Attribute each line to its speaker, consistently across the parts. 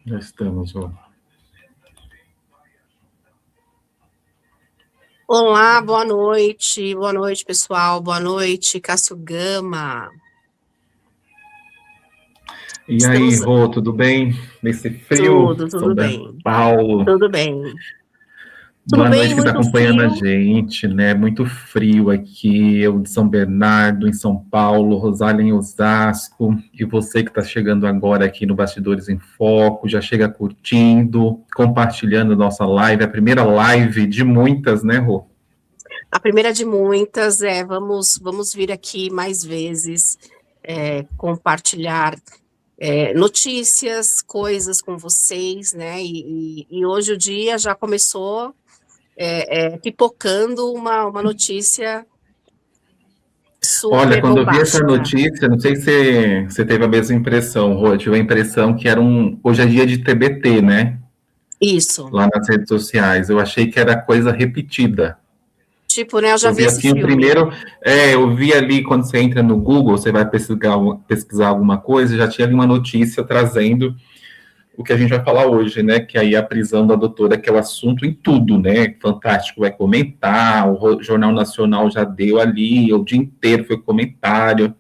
Speaker 1: Já estamos, ó.
Speaker 2: Olá, boa noite, pessoal, boa noite, Cássio Gama.
Speaker 1: E aí,
Speaker 2: Estamos
Speaker 1: Rô, tudo bem? Nesse frio,
Speaker 2: tudo
Speaker 1: São
Speaker 2: bem,
Speaker 1: Paulo.
Speaker 2: tudo bem. Tudo
Speaker 1: Boa
Speaker 2: bem,
Speaker 1: noite que está
Speaker 2: muito
Speaker 1: acompanhando a
Speaker 2: frio.
Speaker 1: gente, né? Muito frio aqui, eu de São Bernardo, em São Paulo, Rosália em Osasco, e você que está chegando agora aqui no Bastidores em Foco, já chega curtindo, compartilhando nossa live, a primeira live de muitas, né, Rô?
Speaker 2: A primeira de muitas, vamos vir aqui mais vezes, compartilhar notícias, coisas com vocês, né? E hoje o dia já começou pipocando uma notícia
Speaker 1: Olha,
Speaker 2: super
Speaker 1: quando eu vi essa
Speaker 2: bombástica.
Speaker 1: notícia, não sei se você teve a mesma impressão, Rô, eu tive a impressão que era hoje é dia de TBT, né?
Speaker 2: Isso.
Speaker 1: Lá nas redes sociais. Eu achei que era coisa repetida.
Speaker 2: Tipo, né, eu já
Speaker 1: Eu
Speaker 2: vi
Speaker 1: vi
Speaker 2: esse
Speaker 1: assim o
Speaker 2: filme.
Speaker 1: primeiro, eu vi ali quando você entra no Google, você vai pesquisar alguma coisa, já tinha ali uma notícia trazendo o que a gente vai falar hoje, né? Que aí a prisão da doutora, que é o assunto em tudo, né? Fantástico vai comentar, o Jornal Nacional já deu ali, o dia inteiro foi comentário.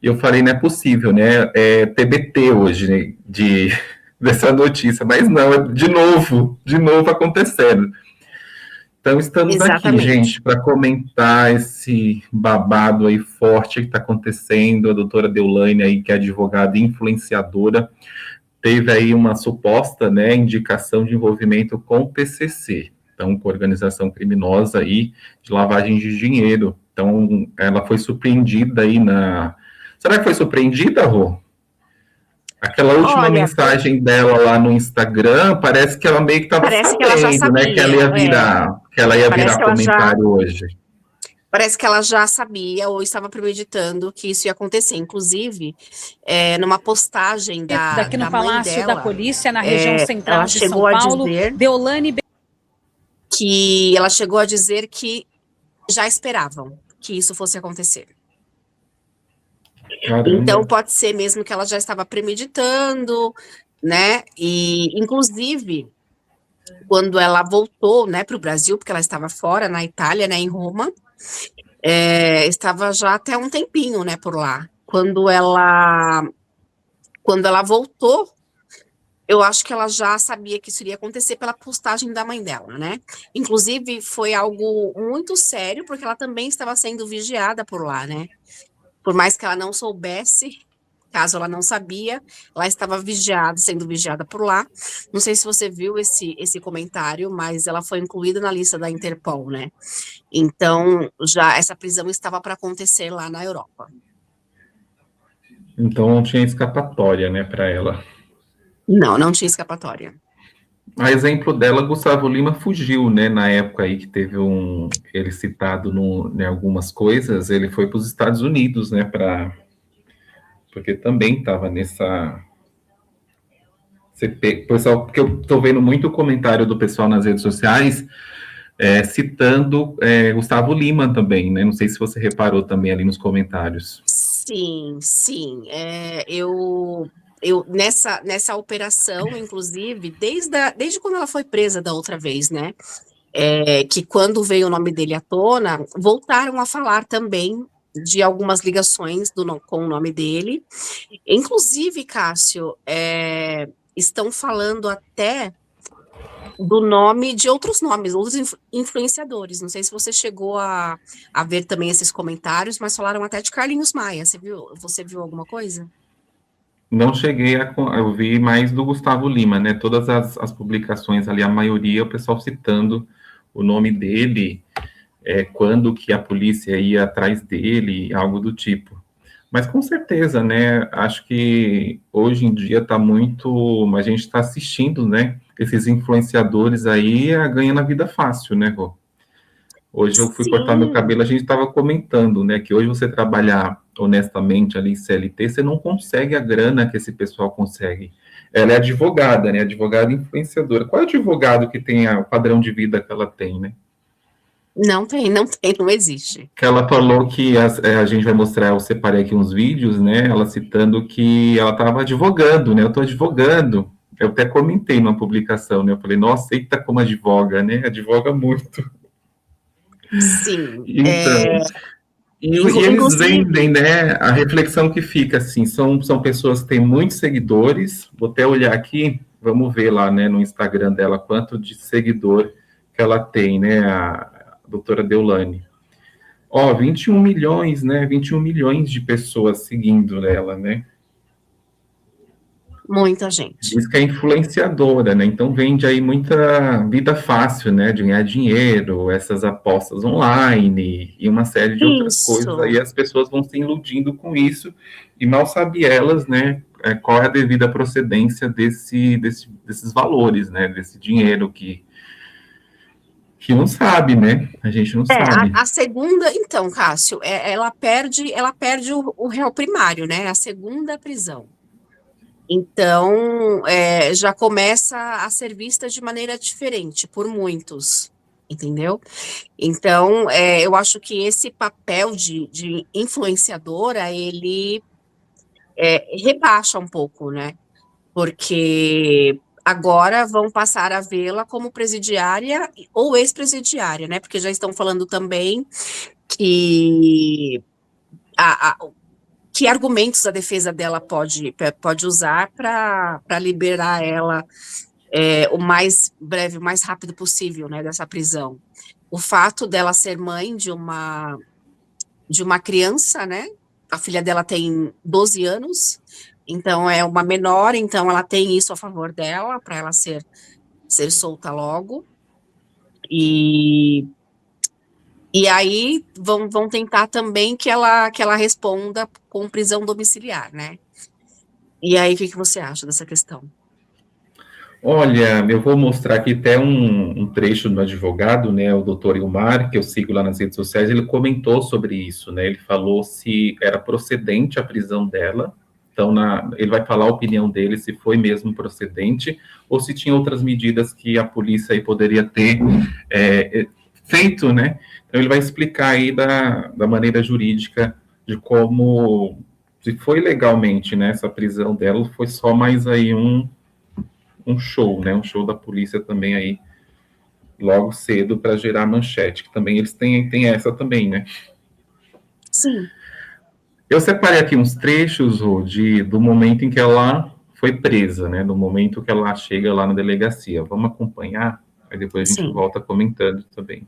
Speaker 1: E eu falei, não é possível, né? É TBT hoje, né, dessa notícia, mas não, é de novo acontecendo. Então, estamos aqui,
Speaker 2: Exatamente.
Speaker 1: gente, para comentar esse babado aí forte que está acontecendo. A doutora Deolane aí, que é advogada e influenciadora, teve aí uma suposta, né, indicação de envolvimento com o PCC, então, com organização criminosa aí de lavagem de dinheiro. Então, ela foi surpreendida aí na... Será que foi surpreendida, Rô? Aquela última
Speaker 2: Olha,
Speaker 1: mensagem dela lá no Instagram, parece que ela meio que estava
Speaker 2: parece que ela já
Speaker 1: sabendo, né,
Speaker 2: sabia,
Speaker 1: que ela ia
Speaker 2: parece
Speaker 1: virar
Speaker 2: que ela já,
Speaker 1: comentário hoje.
Speaker 2: parece que ela já sabia ou estava premeditando que isso ia acontecer. Inclusive, numa postagem
Speaker 3: Daqui no
Speaker 2: da mãe
Speaker 3: Palácio da
Speaker 2: dela,
Speaker 3: Polícia, na região
Speaker 2: ela
Speaker 3: central de São
Speaker 2: chegou a
Speaker 3: Paulo,
Speaker 2: dizer
Speaker 3: Deolane
Speaker 2: que já esperavam que isso fosse acontecer. Então,
Speaker 1: Caramba.
Speaker 2: pode ser mesmo que ela já estava premeditando, né? E, inclusive, quando ela voltou, né, para o Brasil, porque ela estava fora, na Itália, né, em Roma, estava já até um tempinho, né, por lá. Quando ela voltou, eu acho que ela já sabia que isso iria acontecer pela postagem da mãe dela, né? Inclusive, foi algo muito sério, porque ela também estava sendo vigiada por lá, né? Por mais que ela não soubesse, caso ela não sabia, ela estava vigiada, sendo vigiada por lá. Não sei se você viu esse comentário, mas ela foi incluída na lista da Interpol, né? Então, já essa prisão estava para acontecer lá na Europa.
Speaker 1: Então não tinha escapatória, né, para ela.
Speaker 2: Não, não tinha escapatória.
Speaker 1: A exemplo dela, Gustavo Lima fugiu, né, na época aí que teve ele citado em algumas coisas, ele foi para os Estados Unidos, né, porque também estava nessa pessoal, porque eu estou vendo muito comentário do pessoal nas redes sociais citando Gustavo Lima também, né? Não sei se você reparou também ali nos comentários.
Speaker 2: Sim, sim. Nessa operação, inclusive, desde quando ela foi presa da outra vez, né? Que quando veio o nome dele à tona, voltaram a falar também de algumas ligações com o nome dele. Inclusive, Cássio, estão falando até do nome de outros nomes, outros influenciadores. Não sei se você chegou a ver também esses comentários, mas falaram até de Carlinhos Maia. Você viu alguma coisa?
Speaker 1: Não cheguei eu vi mais do Gustavo Lima, né? Todas as publicações ali, a maioria, o pessoal citando o nome dele, quando que a polícia ia atrás dele, algo do tipo. Mas com certeza, né? Acho que hoje em dia está muito. A gente está assistindo, né? Esses influenciadores aí ganhando a vida fácil, né, Rô? Hoje eu fui cortar meu
Speaker 2: Sim,
Speaker 1: cabelo, a gente estava comentando, né, que hoje você trabalhar honestamente ali em CLT, você não consegue a grana que esse pessoal consegue. Ela é advogada, né, advogada influenciadora. Qual é o advogado que tem o padrão de vida que ela tem, né?
Speaker 2: não existe.
Speaker 1: Que ela falou que a gente vai mostrar, eu separei aqui uns vídeos, né, ela citando que ela estava advogando, né, eu estou advogando. Eu até comentei numa publicação, né? Eu falei, nossa, eita, como advoga, né? Advoga muito.
Speaker 2: Sim.
Speaker 1: Então, e eles
Speaker 2: Inclusive,
Speaker 1: vendem, né? A reflexão que fica, assim, são pessoas que têm muitos seguidores. Vou até olhar aqui, vamos ver lá, né, no Instagram dela, quanto de seguidor que ela tem, né? A doutora Deolane. Ó, 21 milhões, né? 21 milhões de pessoas seguindo ela, né?
Speaker 2: muita gente.
Speaker 1: Diz que é influenciadora, né? Então vende aí muita vida fácil, né? De ganhar dinheiro, essas apostas online e uma série de outras coisas.
Speaker 2: Isso.
Speaker 1: Aí as pessoas vão se iludindo com isso e mal sabem elas, né? Qual é a devida procedência desses valores, né? Desse dinheiro que não sabe, né? A gente não sabe.
Speaker 2: A segunda, então, Cássio, ela perde o réu primário, né? A segunda prisão. Então, já começa a ser vista de maneira diferente por muitos, entendeu? Então, eu acho que esse papel de influenciadora, ele rebaixa um pouco, né? Porque agora vão passar a vê-la como presidiária ou ex-presidiária, né? Porque já estão falando também que a, a- que argumentos a defesa dela pode usar para liberar ela o mais breve, o mais rápido possível, né, dessa prisão. O fato dela ser mãe de uma criança, né? A filha dela tem 12 anos, então é uma menor, então ela tem isso a favor dela, para ela ser solta logo. E E aí vão tentar também que ela responda com prisão domiciliar, né? E aí, o que você acha dessa questão?
Speaker 1: Olha, eu vou mostrar aqui até um trecho do advogado, né, o doutor Ilmar, que eu sigo lá nas redes sociais, ele comentou sobre isso, né, ele falou se era procedente a prisão dela, então ele vai falar a opinião dele, se foi mesmo procedente, ou se tinha outras medidas que a polícia aí poderia ter feito, né, então ele vai explicar aí da maneira jurídica de como, se foi legalmente, né, essa prisão dela, foi só mais aí um show, né? Um show da polícia também aí, logo cedo, para gerar manchete, que também eles têm essa também, né?
Speaker 2: Sim,
Speaker 1: Eu separei aqui uns trechos, Rô, do momento em que ela foi presa, né? Do momento que ela chega lá na delegacia. Vamos acompanhar, aí depois a gente
Speaker 2: sim.
Speaker 1: volta comentando também.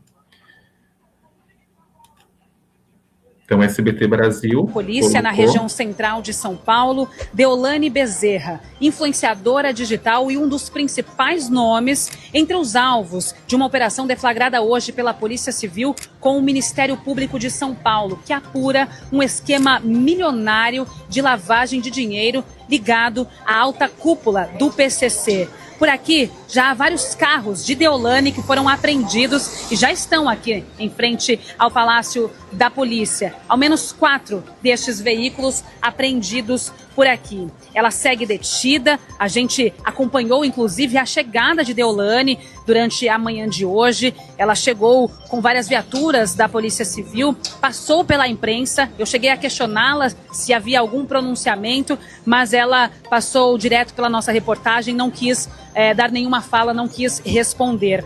Speaker 1: Então, SBT Brasil
Speaker 3: Polícia na
Speaker 1: colocou.
Speaker 3: região central de São Paulo, Deolane Bezerra, influenciadora digital e um dos principais nomes entre os alvos de uma operação deflagrada hoje pela Polícia Civil com o Ministério Público de São Paulo, que apura um esquema milionário de lavagem de dinheiro ligado à alta cúpula do PCC. Por aqui, já há vários carros de Deolane que foram apreendidos e já estão aqui em frente ao Palácio da Polícia. Ao menos 4 destes veículos apreendidos por aqui. Ela segue detida, a gente acompanhou inclusive a chegada de Deolane durante a manhã de hoje. Ela chegou com várias viaturas da Polícia Civil, passou pela imprensa, eu cheguei a questioná-la se havia algum pronunciamento, mas ela passou direto pela nossa reportagem, não quis dar nenhuma fala, não quis responder.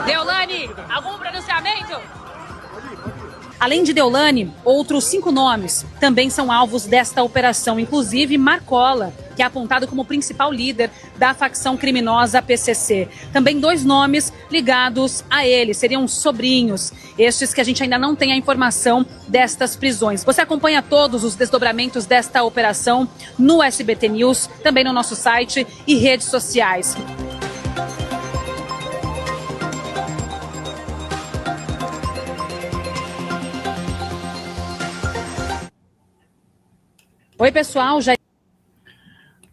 Speaker 3: Deolane, algum pronunciamento? Além de Deolane, outros 5 nomes também são alvos desta operação, inclusive Marcola, que é apontado como principal líder da facção criminosa PCC. Também 2 nomes ligados a ele, seriam sobrinhos, estes que a gente ainda não tem a informação destas prisões. Você acompanha todos os desdobramentos desta operação no SBT News, também no nosso site e redes sociais. Oi, pessoal, já...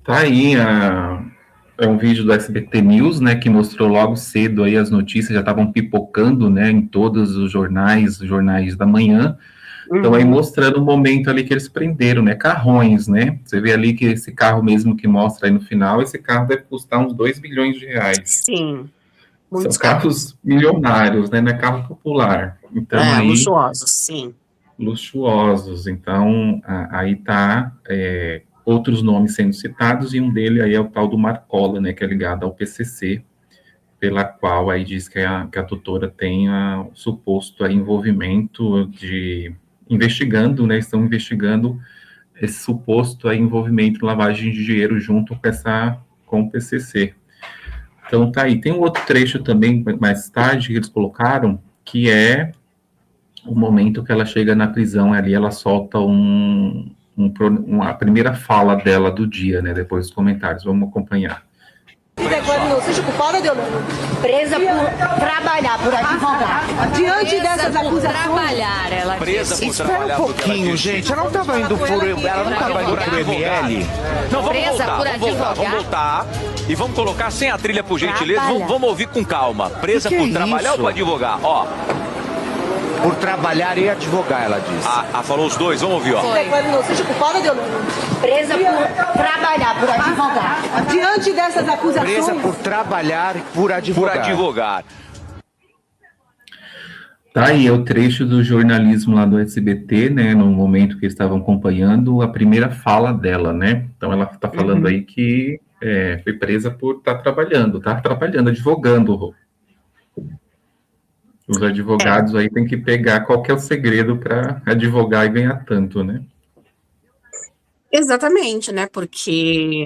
Speaker 1: Tá aí, é um vídeo do SBT News, né, que mostrou logo cedo aí as notícias, já estavam pipocando, né, em todos os jornais da manhã. Então, aí mostrando o momento ali que eles prenderam, né, carrões, né, você vê ali que esse carro mesmo que mostra aí no final, esse carro deve custar uns 2 bilhões de reais.
Speaker 2: Sim,
Speaker 1: São
Speaker 2: muitos
Speaker 1: carros
Speaker 2: carros.
Speaker 1: milionários, né, não é carro popular. Então, aí,
Speaker 2: Luxuosos, sim.
Speaker 1: luxuosos. Então, aí está outros nomes sendo citados, e um dele aí é o tal do Marcola, né, que é ligado ao PCC, pela qual aí diz que a tutora tem suposto envolvimento investigando, né, estão investigando esse suposto envolvimento em lavagem de dinheiro junto com o PCC. Então tá aí. Tem um outro trecho também, mais tarde, que eles colocaram, que é o momento que ela chega na prisão, ali ela solta a primeira fala dela do dia, né, depois dos comentários. Vamos acompanhar.
Speaker 4: Se declara inocente, culpada, Deolane?
Speaker 5: Presa por trabalhar, por advogar.
Speaker 4: Diante dessas acusações...
Speaker 5: trabalhar, ela
Speaker 6: presa
Speaker 5: disse.
Speaker 6: por trabalhar.
Speaker 7: Espera um pouquinho, gente. Ela não estava indo por ML.
Speaker 6: Não,
Speaker 5: Presa por
Speaker 6: vamos voltar. E vamos colocar sem a trilha, por gentileza. Vamos ouvir com calma. Presa por trabalhar ou por advogar? Ó.
Speaker 7: Por trabalhar e advogar, ela disse.
Speaker 6: Falou os dois, vamos ouvir, ó.
Speaker 4: Se declara inocente, culpada, Deolane?
Speaker 5: Presa por trabalhar, por advogar.
Speaker 4: Diante dessas acusações...
Speaker 7: Presa por trabalhar, por advogar.
Speaker 6: Por advogar.
Speaker 1: Tá aí, é o trecho do jornalismo lá do SBT, né, no momento que eles estavam acompanhando a primeira fala dela, né? Então ela está falando aí que foi presa por estar trabalhando, advogando. Os advogados aí têm que pegar qual que é o segredo para advogar e ganhar tanto, né?
Speaker 2: Exatamente, né? Porque,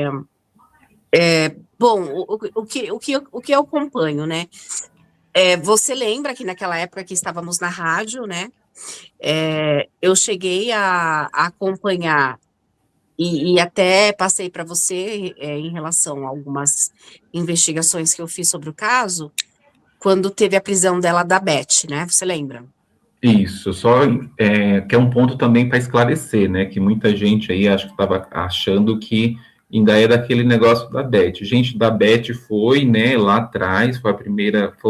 Speaker 2: bom, o que eu acompanho, né? Você lembra que naquela época que estávamos na rádio, né? Eu cheguei a acompanhar e até passei para você em relação a algumas investigações que eu fiz sobre o caso, quando teve a prisão dela da Beth, né? Você lembra?
Speaker 1: Isso, só que é um ponto também para esclarecer, né? Que muita gente aí acho que estava achando que ainda é daquele negócio da Beth. Gente, da Beth foi, né, lá atrás, foi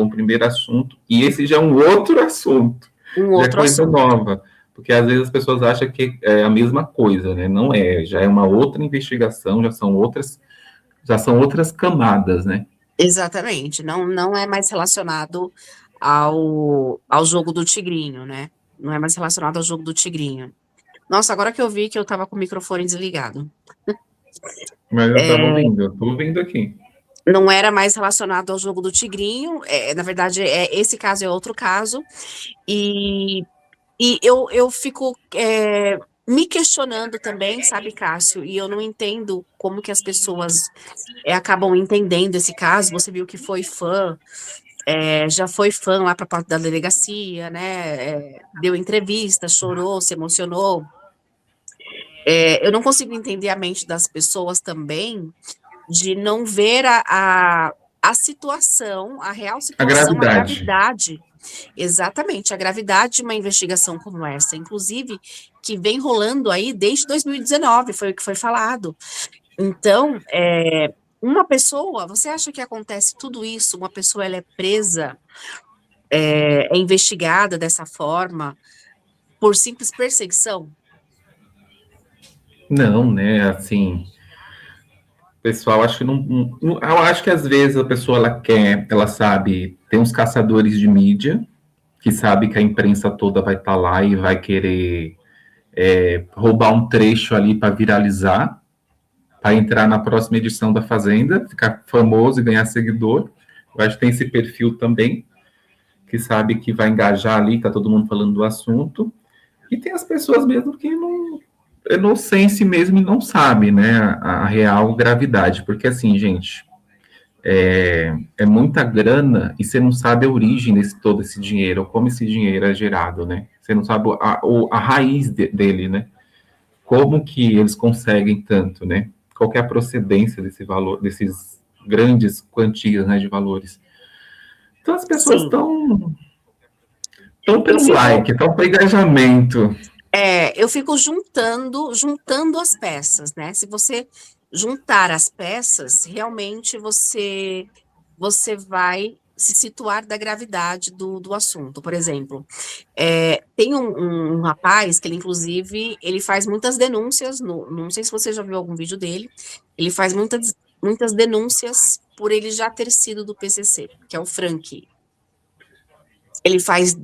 Speaker 1: um primeiro assunto, e esse já é um outro assunto, já é coisa nova, porque às vezes as pessoas acham que é a mesma coisa, né? Não é, já é uma outra investigação, já são outras camadas, né?
Speaker 2: Exatamente, não é mais relacionado ao jogo do tigrinho, né? Não é mais relacionado ao jogo do tigrinho. Nossa, agora que eu vi que eu tava com o microfone desligado.
Speaker 1: Mas eu tava ouvindo, eu tô ouvindo aqui.
Speaker 2: Não era mais relacionado ao jogo do tigrinho, na verdade, esse caso é outro caso, e eu fico me questionando também, sabe, Cássio, e eu não entendo como que as pessoas acabam entendendo esse caso. Você viu que foi fã, já foi fã lá para parte da delegacia, né, deu entrevista, chorou, se emocionou. Eu não consigo entender a mente das pessoas também, de não ver a situação, a real situação, a gravidade. Exatamente, a gravidade de uma investigação como essa, inclusive, que vem rolando aí desde 2019, foi o que foi falado. Então, uma pessoa, você acha que acontece tudo isso, uma pessoa ela é presa, é investigada dessa forma, por simples perseguição?
Speaker 1: Não, né, assim, pessoal, acho que eu acho que às vezes a pessoa, ela sabe, tem uns caçadores de mídia, que sabe que a imprensa toda vai estar lá e vai querer roubar um trecho ali para viralizar, para entrar na próxima edição da Fazenda, ficar famoso e ganhar seguidor. Eu acho que tem esse perfil também, que sabe que vai engajar ali, tá todo mundo falando do assunto, e tem as pessoas mesmo que não sense mesmo e não sabe, né, a real gravidade, porque assim, gente, é muita grana e você não sabe a origem desse todo esse dinheiro, ou como esse dinheiro é gerado, né, você não sabe a raiz dele, né, como que eles conseguem tanto, né, qual que é a procedência desse valor, desses grandes quantias, né, de valores. Então as pessoas estão pelo like, estão pelo engajamento.
Speaker 2: Eu fico juntando as peças, né? Se você juntar as peças, realmente você vai se situar da gravidade do assunto. Por exemplo, tem um rapaz que ele, inclusive, ele faz muitas denúncias, não sei se você já viu algum vídeo dele, ele faz muitas denúncias por ele já ter sido do PCC, que é o Frank. Ele faz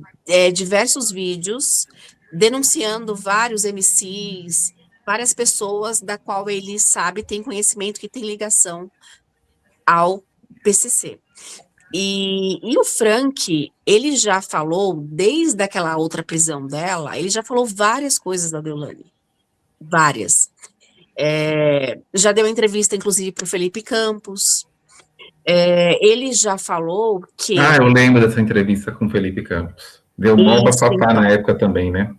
Speaker 2: diversos vídeos denunciando vários MCs, várias pessoas da qual ele sabe, tem conhecimento, que tem ligação ao PCC. E o Frank, ele já falou, desde aquela outra prisão dela, ele já falou várias coisas da Deolane. Várias. Já deu entrevista, inclusive, para o Felipe Campos. Ele já falou que...
Speaker 1: Ah, eu lembro dessa entrevista com o Felipe Campos. Deu mó bafafá
Speaker 2: então,
Speaker 1: na época também, né?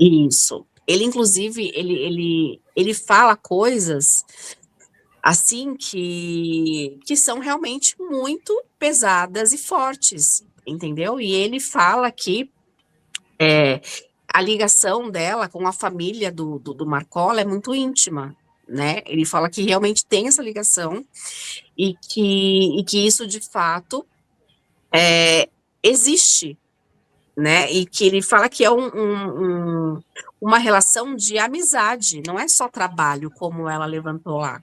Speaker 2: Isso. Ele, inclusive, ele fala coisas assim que são realmente muito pesadas e fortes, entendeu? E ele fala que a ligação dela com a família do Marcola é muito íntima, né? Ele fala que realmente tem essa ligação e que isso, de fato, existe, né? E que ele fala que é uma relação de amizade, não é só trabalho, como ela levantou lá.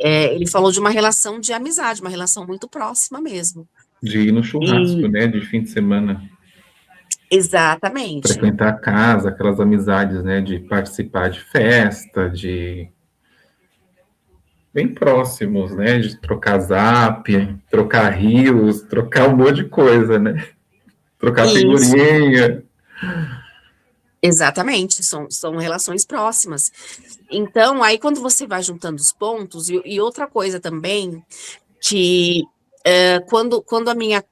Speaker 2: Ele falou de uma relação de amizade, uma relação muito próxima mesmo.
Speaker 1: De ir no churrasco, né? De fim de semana.
Speaker 2: Exatamente.
Speaker 1: Frequentar a casa, aquelas amizades, né? De participar de festa, bem próximos, né? De trocar zap, trocar rios, trocar um monte de coisa, né? Trocar figurinha.
Speaker 2: Exatamente, são relações próximas. Então, aí quando você vai juntando os pontos, e outra coisa também, que quando a minha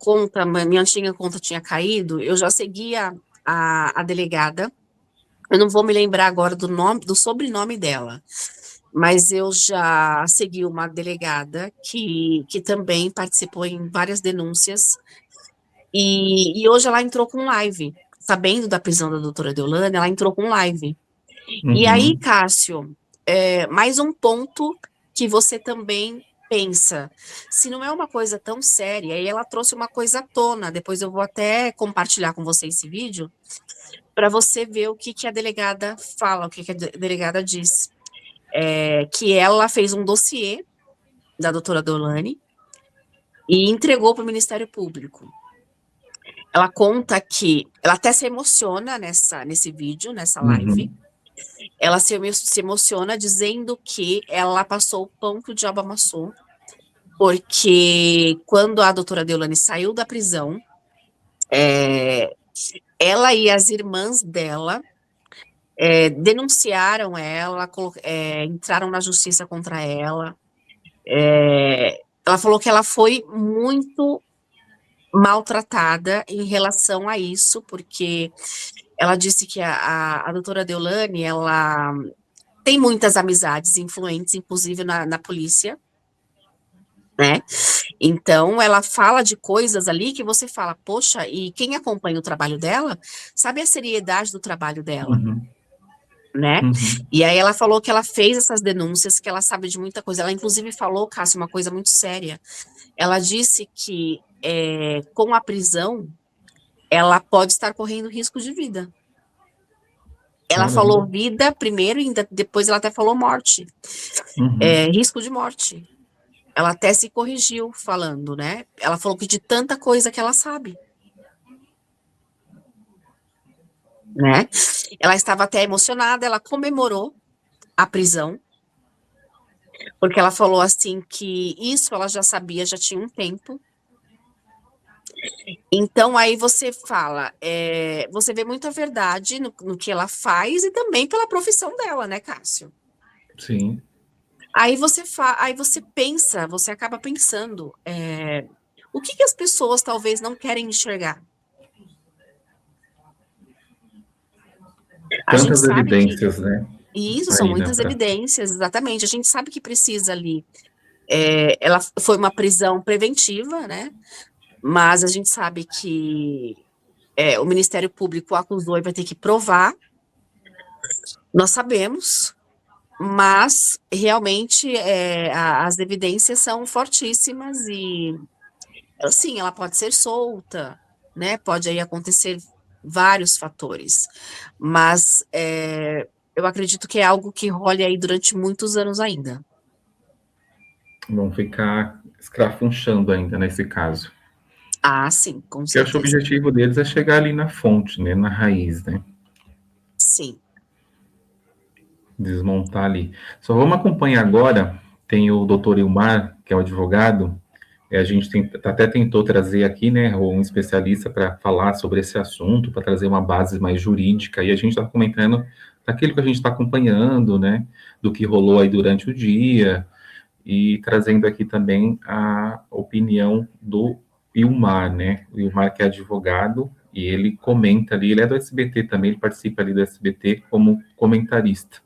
Speaker 2: antiga conta tinha caído, eu já seguia a delegada, eu não vou me lembrar agora do sobrenome dela, mas eu já segui uma delegada que também participou em várias denúncias, e hoje ela entrou com live. Sabendo da prisão da doutora Deolane, ela entrou com live. Uhum. E aí, Cássio, mais um ponto que você também pensa, se não é uma coisa tão séria, aí ela trouxe uma coisa à tona, depois eu vou até compartilhar com você esse vídeo, para você ver o que a delegada fala, o que a delegada diz. Que ela fez um dossiê da doutora Deolane e entregou para o Ministério Público. Ela conta que, ela até se emociona nesse vídeo, nessa live,
Speaker 1: Uhum.
Speaker 2: Ela se emociona dizendo que ela passou o pão que o diabo amassou, porque quando a doutora Deolane saiu da prisão, ela e as irmãs dela denunciaram ela, entraram na justiça contra ela. Ela falou que ela foi muito maltratada em relação a isso, porque ela disse que a doutora Deolane, ela tem muitas amizades influentes, inclusive na polícia, né? Então, ela fala de coisas ali que você fala, poxa, e quem acompanha o trabalho dela, sabe a seriedade do trabalho dela, né? E aí ela falou que ela fez essas denúncias, que ela sabe de muita coisa. Ela, inclusive, falou, Cássio, uma coisa muito séria. Ela disse que com a prisão, ela pode estar correndo risco de vida. Ela falou vida primeiro, e depois ela até falou morte. Risco de morte. Ela até se corrigiu falando, né? Ela falou que de tanta coisa que ela sabe. Né? Ela estava até emocionada, ela comemorou a prisão, porque ela falou assim que isso ela já sabia, já tinha um tempo. Então, aí você fala, você vê muita verdade no que ela faz e também pela profissão dela, né, Cássio?
Speaker 1: Sim.
Speaker 2: Aí você pensa, você acaba pensando, o que as pessoas talvez não querem enxergar?
Speaker 1: Tantas evidências, né?
Speaker 2: Isso, são muitas evidências, exatamente. A gente sabe que precisa ali, ela foi uma prisão preventiva, né? Mas a gente sabe que o Ministério Público acusou e vai ter que provar. Nós sabemos, mas realmente as evidências são fortíssimas e, sim, ela pode ser solta, né? Pode aí acontecer vários fatores, mas eu acredito que é algo que role aí durante muitos anos ainda.
Speaker 1: Vão ficar escrafunchando ainda nesse caso.
Speaker 2: Ah, sim, com certeza.
Speaker 1: Porque acho que o objetivo deles é chegar ali na fonte, né, na raiz, né?
Speaker 2: Sim.
Speaker 1: Desmontar ali. Só vamos acompanhar agora, tem o doutor Ilmar, que é o advogado, a gente até tentou trazer aqui, né, um especialista para falar sobre esse assunto, para trazer uma base mais jurídica, e a gente está comentando daquilo que a gente está acompanhando, né, do que rolou aí durante o dia, e trazendo aqui também a opinião do Ilmar, né, o Ilmar que é advogado, e ele comenta ali, ele é do SBT também, ele participa ali do SBT como comentarista.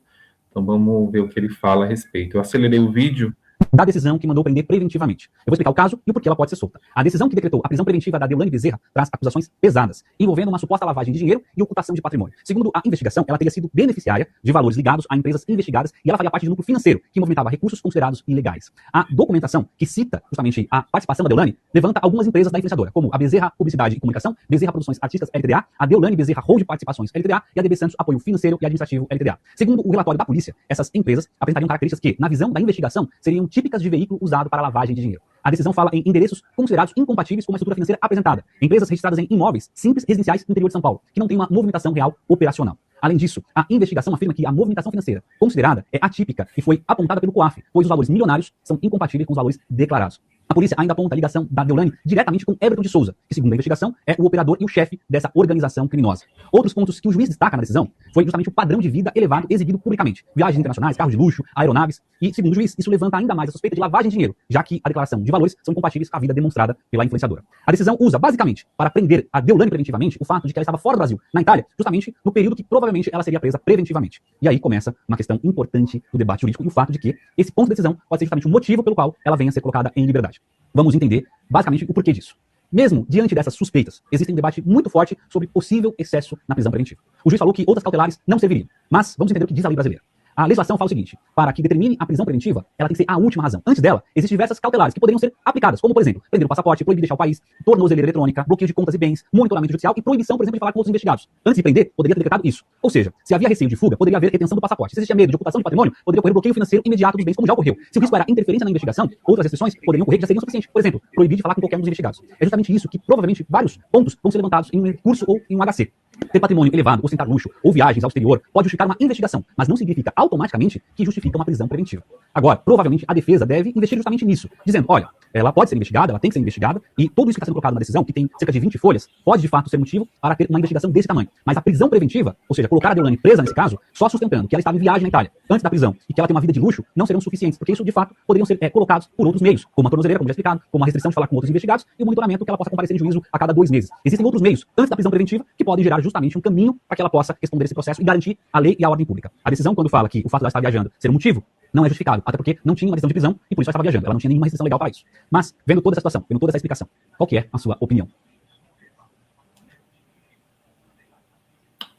Speaker 1: Então vamos ver o que ele fala a respeito. Eu acelerei o vídeo.
Speaker 8: Da decisão que mandou prender preventivamente. Eu vou explicar o caso e o porquê ela pode ser solta. A decisão que decretou a prisão preventiva da Deolane Bezerra traz acusações pesadas, envolvendo uma suposta lavagem de dinheiro e ocultação de patrimônio. Segundo a investigação, ela teria sido beneficiária de valores ligados a empresas investigadas e ela faria parte de um núcleo financeiro que movimentava recursos considerados ilegais. A documentação que cita justamente a participação da Deolane levanta algumas empresas da influenciadora, como a Bezerra Publicidade e Comunicação, Bezerra Produções Artísticas LTDA, a Deolane Bezerra Hold Participações LTDA e a DB Santos Apoio Financeiro e Administrativo LTDA. Segundo o relatório da polícia, essas empresas apresentariam características que, na visão da investigação, seriam típicas de veículo usado para lavagem de dinheiro. A decisão fala em endereços considerados incompatíveis com a estrutura financeira apresentada, empresas registradas em imóveis simples residenciais no interior de São Paulo, que não têm uma movimentação real operacional. Além disso, a investigação afirma que a movimentação financeira considerada é atípica e foi apontada pelo COAF, pois os valores milionários são incompatíveis com os valores declarados. A polícia ainda aponta a ligação da Deolane diretamente com Everton de Souza, que, segundo a investigação, é o operador e o chefe dessa organização criminosa. Outros pontos que o juiz destaca na decisão foi justamente o padrão de vida elevado exibido publicamente. Viagens internacionais, carros de luxo, aeronaves. E, segundo o juiz, isso levanta ainda mais a suspeita de lavagem de dinheiro, já que a declaração de valores são incompatíveis com a vida demonstrada pela influenciadora. A decisão usa, basicamente, para prender a Deolane preventivamente, o fato de que ela estava fora do Brasil, na Itália, justamente no período que provavelmente ela seria presa preventivamente. E aí começa uma questão importante do debate jurídico e o fato de que esse ponto de decisão pode ser justamente o motivo pelo qual ela venha a ser colocada em liberdade. Vamos entender, basicamente, o porquê disso. Mesmo diante dessas suspeitas, existe um debate muito forte sobre possível excesso na prisão preventiva. O juiz falou que outras cautelares não serviriam, mas vamos entender o que diz a lei brasileira. A legislação fala o seguinte: para que determine a prisão preventiva, ela tem que ser a última razão. Antes dela, existem diversas cautelares que poderiam ser aplicadas, como, por exemplo, prender o passaporte, proibir deixar o país, tornozeleira eletrônica, bloqueio de contas e bens, monitoramento judicial e proibição, por exemplo, de falar com outros investigados. Antes de prender, poderia ter decretado isso. Ou seja, se havia receio de fuga, poderia haver retenção do passaporte. Se existia medo de ocultação de patrimônio, poderia ocorrer bloqueio financeiro imediato dos bens, como já ocorreu. Se o risco era interferência na investigação, outras restrições poderiam ocorrer que já seriam suficientes. Por exemplo, proibir de falar com qualquer um dos investigados. É justamente isso que, provavelmente, vários pontos vão ser levantados em um recurso ou em um HC. Ter patrimônio elevado, ostentar luxo ou viagens ao exterior pode justificar uma investigação, mas não significa automaticamente que justifica uma prisão preventiva. Agora, provavelmente a defesa deve investir justamente nisso, dizendo, olha, ela pode ser investigada, ela tem que ser investigada, e tudo isso que está sendo colocado na decisão, que tem cerca de 20 folhas, pode de fato ser motivo para ter uma investigação desse tamanho. Mas a prisão preventiva, ou seja, colocar a Deolane presa nesse caso, só sustentando que ela estava em viagem na Itália antes da prisão e que ela tem uma vida de luxo, não serão suficientes, porque isso de fato poderiam ser colocados por outros meios, como a tornozeleira, como já explicado, como a restrição de falar com outros investigados e o monitoramento que ela possa comparecer em juízo a cada 2 meses. Existem outros meios, antes da prisão preventiva, que podem gerar justamente um caminho para que ela possa responder esse processo e garantir a lei e a ordem pública. A decisão, quando fala que o fato de ela estar viajando ser um motivo, não é justificado, até porque não tinha uma decisão de prisão e por isso ela estava viajando. Ela não tinha nenhuma restrição legal para isso. Mas, vendo toda essa situação, vendo toda essa explicação, qual que é a sua opinião?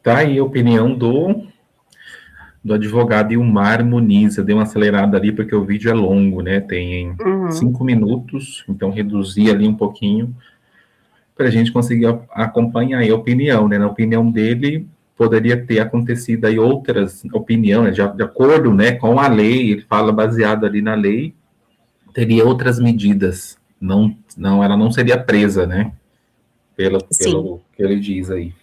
Speaker 1: Tá aí a opinião do advogado Ilmar Muniz. Eu dei uma acelerada ali porque o vídeo é longo, né? Tem 5 minutos, então reduzi ali um pouquinho para a gente conseguir acompanhar aí a opinião, né? Na opinião dele, poderia ter acontecido aí outras opiniões, de acordo, né, com a lei, ele fala baseado ali na lei, teria outras medidas, ela não seria presa, né, pelo que ele diz aí.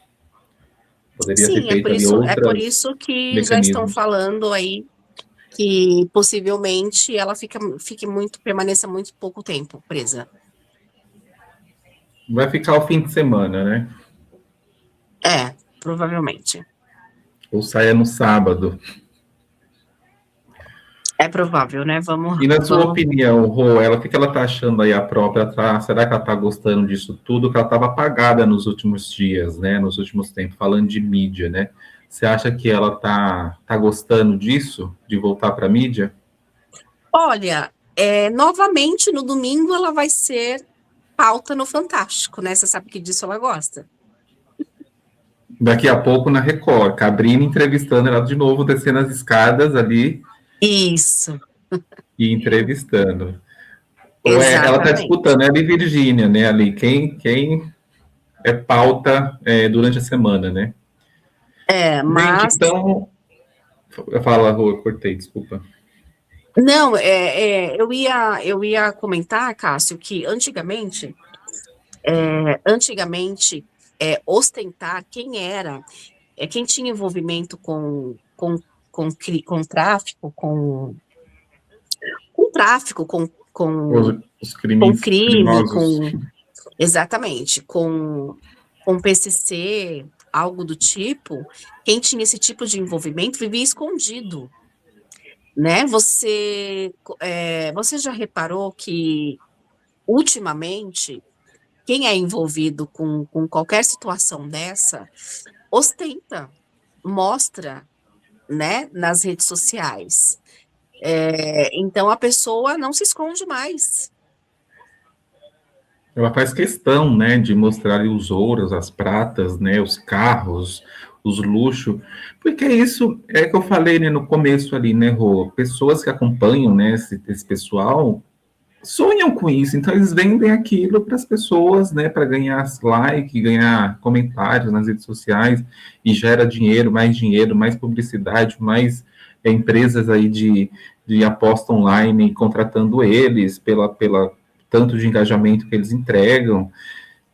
Speaker 1: Poderia ter feito
Speaker 2: é por isso que já estão falando aí que possivelmente ela permaneça muito pouco tempo presa.
Speaker 1: Vai ficar o fim de semana, né?
Speaker 2: Provavelmente.
Speaker 1: Ou saia no sábado.
Speaker 2: É provável, né?
Speaker 1: E na sua opinião, Rô, o que ela está achando aí a própria? Será que ela está gostando disso tudo? Que ela estava apagada nos últimos dias, né? Nos últimos tempos, falando de mídia, né? Você acha que ela tá gostando disso? De voltar para a mídia?
Speaker 2: Olha, novamente no domingo ela vai ser pauta no Fantástico, né? Você sabe que disso ela gosta.
Speaker 1: Daqui a pouco na Record, Cabrini entrevistando ela de novo, descendo as escadas ali.
Speaker 2: Isso.
Speaker 1: E entrevistando. Ela está disputando, ela e Virgínia, né, ali, quem é pauta durante a semana, né?
Speaker 2: Mas...
Speaker 1: Então, fala, Rô, eu cortei, desculpa.
Speaker 2: Não, eu ia comentar, Cássio, que antigamente ostentar quem era quem tinha envolvimento com tráfico,
Speaker 1: Os
Speaker 2: com
Speaker 1: crimes
Speaker 2: crime,
Speaker 1: criminosos.
Speaker 2: exatamente, com PCC, algo do tipo, quem tinha esse tipo de envolvimento vivia escondido, né? Você já reparou que, ultimamente, quem é envolvido com qualquer situação dessa, ostenta, mostra, né, nas redes sociais. Então, a pessoa não se esconde mais.
Speaker 1: Ela faz questão, né, de mostrar os ouros, as pratas, né, os carros, os luxos, porque isso é que eu falei, né, no começo ali, né, Rô? Pessoas que acompanham, né, esse pessoal sonham com isso, então eles vendem aquilo para as pessoas, né, para ganhar like, ganhar comentários nas redes sociais, e gera dinheiro, mais publicidade, mais empresas aí de aposta online contratando eles pela tanto de engajamento que eles entregam.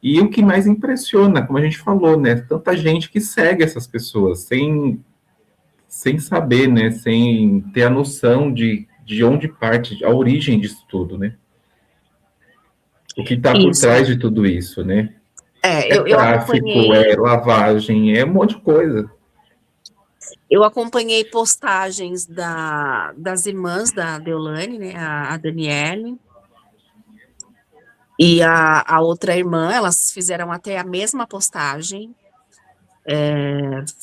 Speaker 1: E o que mais impressiona, como a gente falou, né, tanta gente que segue essas pessoas sem saber, né, sem ter a noção de onde parte a origem disso tudo, né? O que está por trás de tudo isso, né?
Speaker 2: Eu
Speaker 1: Tráfico,
Speaker 2: acompanhei.
Speaker 1: Lavagem, um monte de coisa.
Speaker 2: Eu acompanhei postagens das irmãs da Deolane, né, a Daniele, e a outra irmã, elas fizeram até a mesma postagem,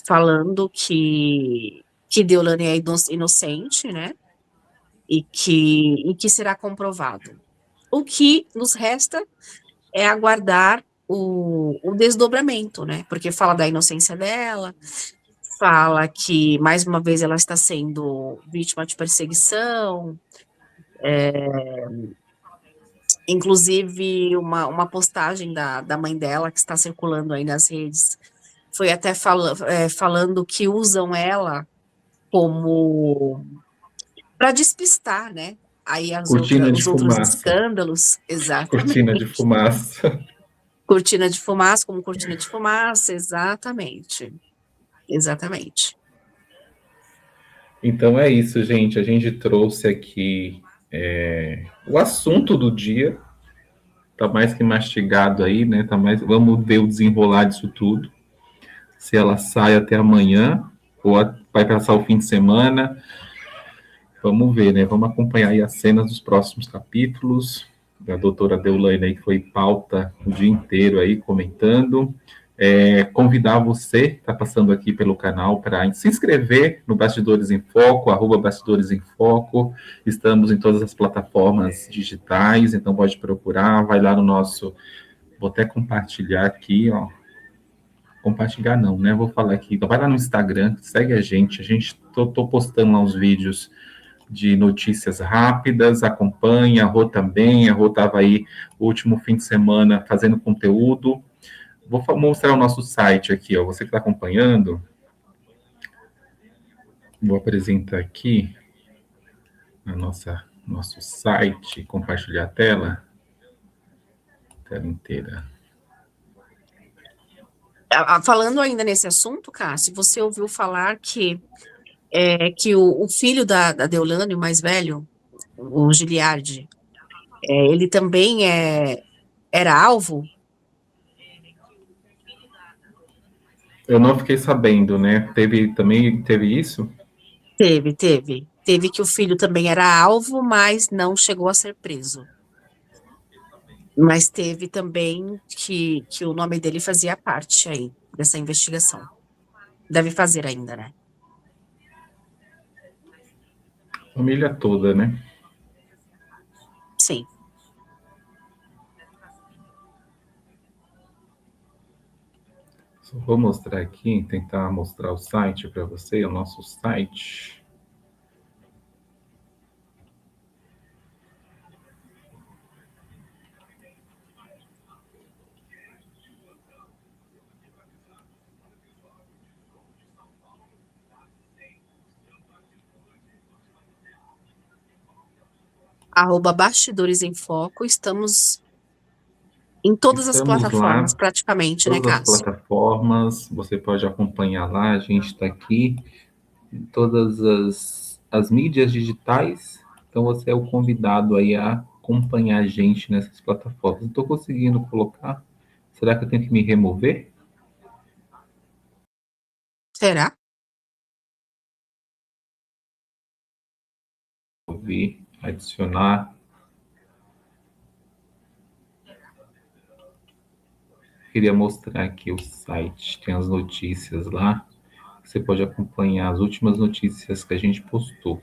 Speaker 2: falando que Deolane é inocente, né, e que será comprovado. O que nos resta é aguardar o desdobramento, né, porque fala da inocência dela, fala que, mais uma vez, ela está sendo vítima de perseguição, inclusive uma postagem da mãe dela, que está circulando aí nas redes, foi até falando que usam ela como para despistar, né, aí
Speaker 1: Cortina de
Speaker 2: os outros
Speaker 1: fumaça.
Speaker 2: escândalos, exatamente.
Speaker 1: Cortina de fumaça.
Speaker 2: Cortina de fumaça, como cortina de fumaça, exatamente. Exatamente.
Speaker 1: Então é isso, gente. A gente trouxe aqui o assunto do dia. Tá mais que mastigado aí, né? Vamos ver o desenrolar disso tudo. Se ela sai até amanhã ou vai passar o fim de semana. Vamos ver, né? Vamos acompanhar aí as cenas dos próximos capítulos. A doutora Deolane aí, que foi pauta o dia inteiro aí comentando. Convidar você que está passando aqui pelo canal para se inscrever no Bastidores em Foco, @Bastidores em Foco. Estamos em todas as plataformas digitais, então pode procurar, vai lá no nosso... Vou até compartilhar aqui, ó. Compartilhar não, né? Vou falar aqui. Então vai lá no Instagram, segue a gente. Tô postando lá os vídeos de notícias rápidas, acompanha, a Rô também. A Rô estava aí o último fim de semana fazendo conteúdo. Vou mostrar o nosso site aqui, ó. Você que está acompanhando, vou apresentar aqui nosso site, compartilhar a tela inteira.
Speaker 2: Falando ainda nesse assunto, Cássio, você ouviu falar que o filho da Deolane, o mais velho, o Giliardi, ele também era alvo?
Speaker 1: Eu não fiquei sabendo, né? Teve isso?
Speaker 2: Teve. Teve que o filho também era alvo, mas não chegou a ser preso. Mas teve também que o nome dele fazia parte aí dessa investigação. Deve fazer ainda, né?
Speaker 1: Família toda, né?
Speaker 2: Sim.
Speaker 1: Só vou mostrar aqui, tentar mostrar o site para você, o nosso site.
Speaker 2: @Bastidores em Foco, estamos em todas as plataformas,
Speaker 1: lá,
Speaker 2: praticamente, né,
Speaker 1: todas as
Speaker 2: Cássio?
Speaker 1: plataformas. plataformas, você pode acompanhar lá, a gente está aqui em todas as mídias digitais, então você é o convidado aí a acompanhar a gente nessas plataformas. Não estou conseguindo colocar, será que eu tenho que me remover?
Speaker 2: Será?
Speaker 1: Ouvir, adicionar. Queria mostrar aqui o site, tem as notícias lá. Você pode acompanhar as últimas notícias que a gente postou.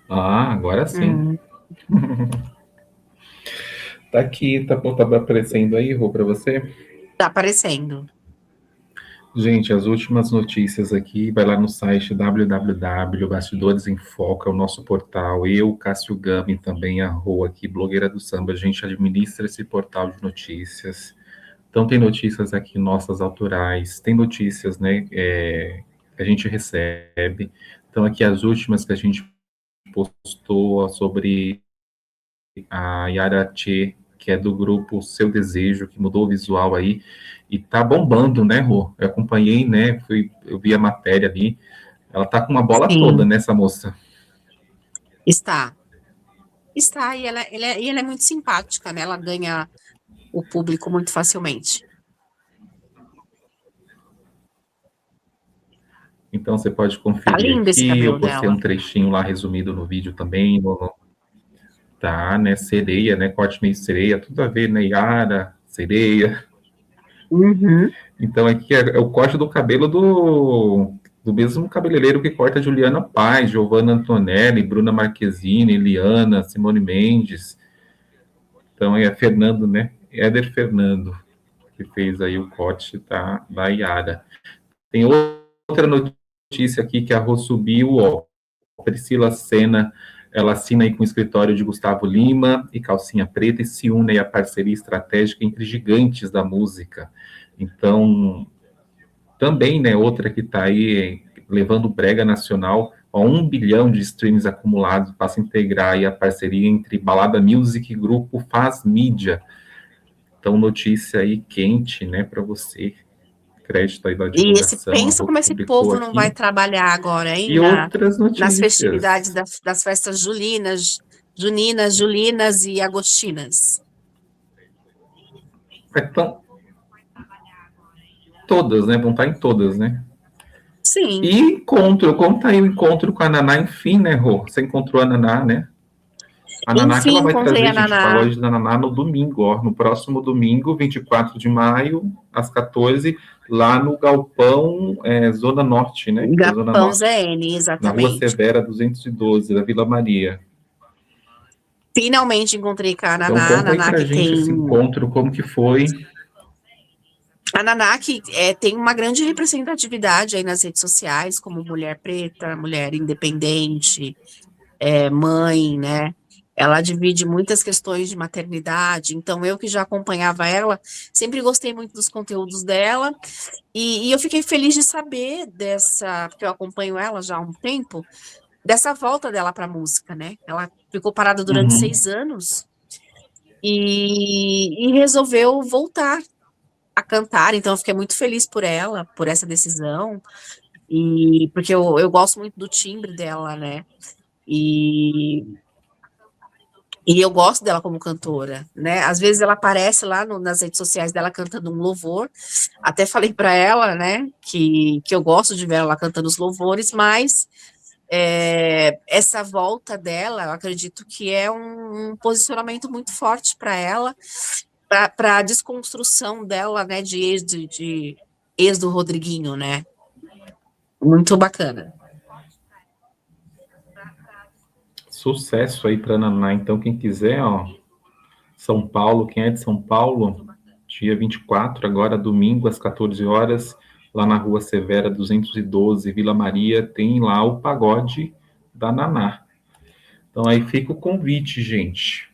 Speaker 1: Ah, agora sim. Tá aqui, tá aparecendo aí, Rô, para você?
Speaker 2: Tá aparecendo.
Speaker 1: Gente, as últimas notícias aqui, vai lá no site www, Bastidores em Foco, é o nosso portal. Eu, Cássio Gami, também a Rô aqui, blogueira do samba, a gente administra esse portal de notícias. Então tem notícias aqui nossas autorais, tem notícias, né, que a gente recebe. Então aqui as últimas que a gente postou sobre a Yara Tchê, que é do grupo Seu Desejo, que mudou o visual aí, e tá bombando, né, Rô? Eu acompanhei, né, eu vi a matéria ali, ela tá com uma bola toda, né, essa moça?
Speaker 2: Está, e ela é muito simpática, né, ela ganha o público muito facilmente.
Speaker 1: Então você pode
Speaker 2: Tá
Speaker 1: conferir
Speaker 2: lindo esse
Speaker 1: aqui,
Speaker 2: cabelo
Speaker 1: eu postei
Speaker 2: dela.
Speaker 1: um trechinho lá resumido no vídeo também, tá, né, sereia, né, corte meio sereia, tudo a ver, né, Yara, sereia. Então aqui é o corte do cabelo do mesmo cabeleireiro que corta Juliana Paz, Giovanna Antonelli, Bruna Marquezine, Eliana, Simone Mendes. Então é Fernando, né, Éder Fernando, que fez aí o corte da Yara. Tem outra notícia aqui que a Rô subiu, ó, Priscila Senna, ela assina aí com o escritório de Gustavo Lima e Calcinha Preta e se une aí à parceria estratégica entre gigantes da música. Então, também, né, outra que está aí levando brega nacional a 1 bilhão de streams acumulados, passa a integrar aí a parceria entre Balada Music e Grupo Faz Mídia. Então, notícia aí quente, né, para você. Crédito aí da divulgação.
Speaker 2: Pensa como esse povo não vai trabalhar agora, hein?
Speaker 1: E outras notícias.
Speaker 2: Nas festividades das festas juninas, julinas e agostinas.
Speaker 1: Então, todas, né? Vão estar em todas, né?
Speaker 2: Sim.
Speaker 1: E encontro, como tá aí o encontro com a Naná, enfim, né, Rô? Você encontrou a Naná, né? A Naná
Speaker 2: Enfim,
Speaker 1: que ela vai
Speaker 2: encontrei
Speaker 1: trazer,
Speaker 2: a
Speaker 1: gente,
Speaker 2: Naná.
Speaker 1: a loja da Naná no domingo, ó. No próximo domingo, 24 de maio, às 14, lá no Galpão Zona Norte, né?
Speaker 2: Galpão ZN, exatamente.
Speaker 1: Na Rua Severa 212, da Vila Maria.
Speaker 2: Finalmente encontrei com a Naná.
Speaker 1: Então conta aí
Speaker 2: Naná
Speaker 1: pra
Speaker 2: que
Speaker 1: gente esse encontro, como que foi?
Speaker 2: A Naná que tem uma grande representatividade aí nas redes sociais, como mulher preta, mulher independente, mãe, né? Ela divide muitas questões de maternidade, então eu que já acompanhava ela, sempre gostei muito dos conteúdos dela, e eu fiquei feliz de saber porque eu acompanho ela já há um tempo, dessa volta dela para a música, né? Ela ficou parada durante 6 anos e resolveu voltar a cantar, então eu fiquei muito feliz por ela, por essa decisão, e porque eu gosto muito do timbre dela, né? E eu gosto dela como cantora, né? Às vezes ela aparece lá nas redes sociais dela cantando um louvor. Até falei para ela, né, que eu gosto de ver ela cantando os louvores, mas essa volta dela, eu acredito que é um posicionamento muito forte para ela, para a desconstrução dela, né, de ex do Rodriguinho, né? Muito bacana.
Speaker 1: Sucesso aí para Naná. Então, quem quiser, ó, São Paulo, quem é de São Paulo, dia 24, agora domingo, às 14 horas, lá na Rua Severa 212, Vila Maria, tem lá o pagode da Naná. Então, aí fica o convite, gente.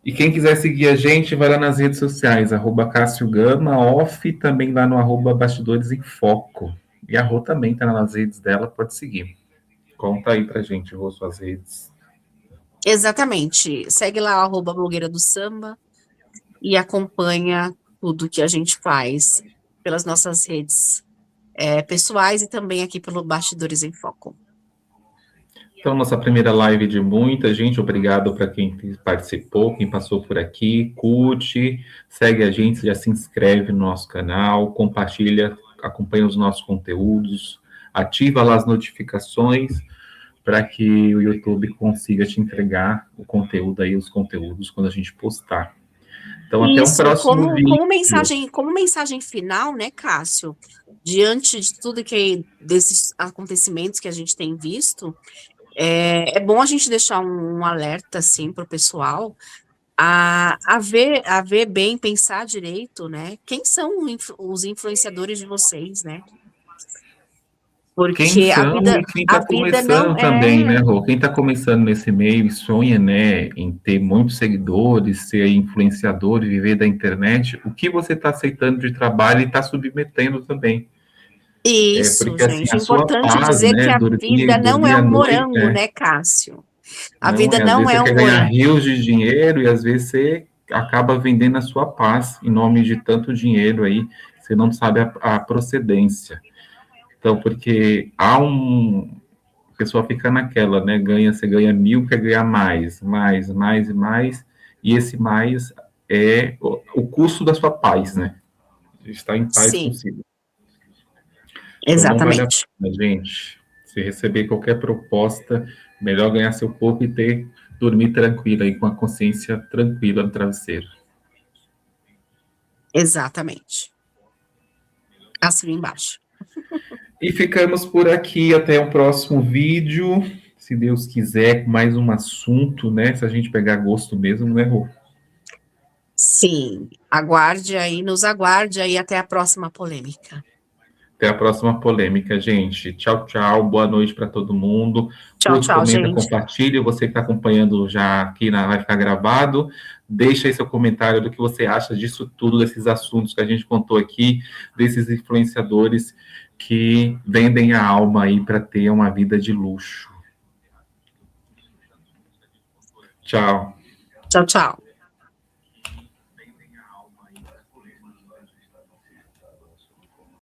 Speaker 1: E quem quiser seguir a gente, vai lá nas redes sociais, @Cássio Gama, off, também lá no @Bastidores em Foco. E a Rô também tá nas redes dela, pode seguir. Conta aí pra gente, Rô, suas redes.
Speaker 2: Exatamente. Segue lá o @blogueira do samba e acompanha tudo que a gente faz pelas nossas redes pessoais e também aqui pelo Bastidores em Foco.
Speaker 1: Então, nossa primeira live de muita gente, obrigado para quem participou, quem passou por aqui, curte, segue a gente, já se inscreve no nosso canal, compartilha, acompanha os nossos conteúdos, ativa lá as notificações para que o YouTube consiga te entregar o conteúdo aí, os conteúdos quando a gente postar. Então, até um próximo vídeo.
Speaker 2: Como mensagem final, né, Cássio? Diante de tudo desses acontecimentos que a gente tem visto, é bom a gente deixar um alerta, assim, para o pessoal a ver bem, pensar direito, né? Quem são os influenciadores de vocês, né? Porque
Speaker 1: Quem
Speaker 2: a
Speaker 1: são
Speaker 2: vida,
Speaker 1: e quem
Speaker 2: a
Speaker 1: está
Speaker 2: vida
Speaker 1: começando
Speaker 2: não
Speaker 1: também, né, Rô? Quem está começando nesse meio e sonha, né, em ter muitos seguidores, ser influenciador e viver da internet, o que você está aceitando de trabalho e está submetendo também.
Speaker 2: Isso,
Speaker 1: Porque, assim,
Speaker 2: gente.
Speaker 1: a
Speaker 2: É
Speaker 1: sua
Speaker 2: importante
Speaker 1: paz,
Speaker 2: dizer
Speaker 1: né,
Speaker 2: que a vida não é
Speaker 1: à
Speaker 2: um
Speaker 1: noite,
Speaker 2: morango, né, Cássio? A
Speaker 1: não
Speaker 2: vida
Speaker 1: é, às
Speaker 2: não
Speaker 1: vezes
Speaker 2: é
Speaker 1: você
Speaker 2: um
Speaker 1: quer ganhar
Speaker 2: morango.
Speaker 1: rios de dinheiro e às vezes você acaba vendendo a sua paz em nome de tanto dinheiro aí, você não sabe a procedência. Então, porque a pessoa fica naquela, né, você ganha 1.000, quer ganhar mais, e esse mais é o custo da sua paz, né? Estar em paz
Speaker 2: Sim,
Speaker 1: consigo. Então, não vale a
Speaker 2: exatamente.
Speaker 1: pena, gente. Se receber qualquer proposta, melhor ganhar seu pouco e dormir tranquilo aí, com a consciência tranquila no travesseiro.
Speaker 2: Exatamente. Assina embaixo.
Speaker 1: E ficamos por aqui, até o próximo vídeo, se Deus quiser, com mais um assunto, né? Se a gente pegar gosto mesmo, né, Rô?
Speaker 2: Sim, nos aguarde aí até a próxima polêmica.
Speaker 1: Até a próxima polêmica, gente. Tchau, tchau. Boa noite para todo mundo.
Speaker 2: Tchau,
Speaker 1: Curte,
Speaker 2: tchau,
Speaker 1: comenta,
Speaker 2: gente.
Speaker 1: compartilha. Você que está acompanhando já aqui, vai ficar gravado. Deixa aí seu comentário do que você acha disso tudo, desses assuntos que a gente contou aqui, desses influenciadores que vendem a alma aí para ter uma vida de luxo. Tchau.
Speaker 2: Tchau, tchau.